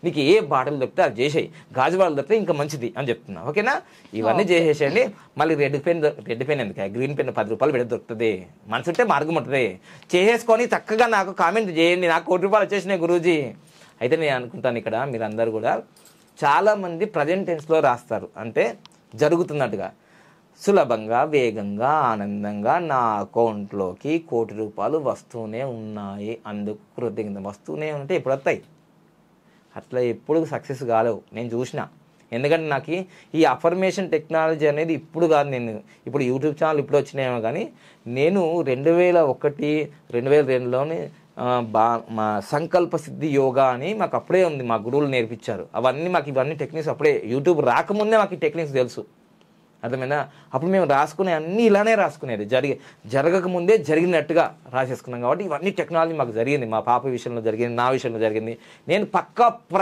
నీకు ఏ బాటలు దొరికితే అది చేసేయి, గాజు బాటలు దొరికితే ఇంకా మంచిది అని చెప్తున్నా. ఓకేనా? ఇవన్నీ చేసేసేయండి. మళ్ళీ రెడ్ పెన్ ఎందుకు, గ్రీన్ పెన్ 10 రూపాయలు పెడితే దొరుకుతుంది. మనసుంటే మార్గం ఉంటుంది. చేసేసుకొని చక్కగా నాకు కామెంట్ చేయండి. నాకు ₹1 వచ్చేసినాయి గురూజీ. అయితే నేను అనుకుంటాను ఇక్కడ మీరందరూ కూడా చాలామంది ప్రజెంట్ టెన్స్లో రాస్తారు, అంటే జరుగుతున్నట్టుగా. సులభంగా, వేగంగా, ఆనందంగా నా అకౌంట్లోకి ₹1,00,00,000 వస్తూనే ఉన్నాయి, అందుకు కృతజ్ఞత. వస్తూనే ఉంటే ఎప్పుడు వస్తాయి? అట్లా ఎప్పుడు సక్సెస్ కాలేవు, నేను చూసిన. ఎందుకంటే నాకు ఈ అఫర్మేషన్ టెక్నాలజీ అనేది ఇప్పుడు కాదు, నేను ఇప్పుడు యూట్యూబ్ ఛానల్ ఇప్పుడు వచ్చినాయేమో, కానీ నేను 2001, 2002లోనే మా సంకల్ప సిద్ధి యోగా అని మాకు అప్పుడే ఉంది, మా గురువులు నేర్పించారు. ఇవన్నీ టెక్నిక్స్ అప్పుడే, యూట్యూబ్ రాకముందే మాకు ఈ టెక్నిక్స్ తెలుసు. అర్థమైనా? అప్పుడు మేము రాసుకునే అన్నీ ఇలానే రాసుకునేది, జరగకముందే జరిగినట్టుగా రాసేసుకున్నాం. కాబట్టి ఇవన్నీ టెక్నాలజీ మాకు జరిగింది, మా పాప విషయంలో జరిగింది, నా విషయంలో జరిగింది. నేను పక్కా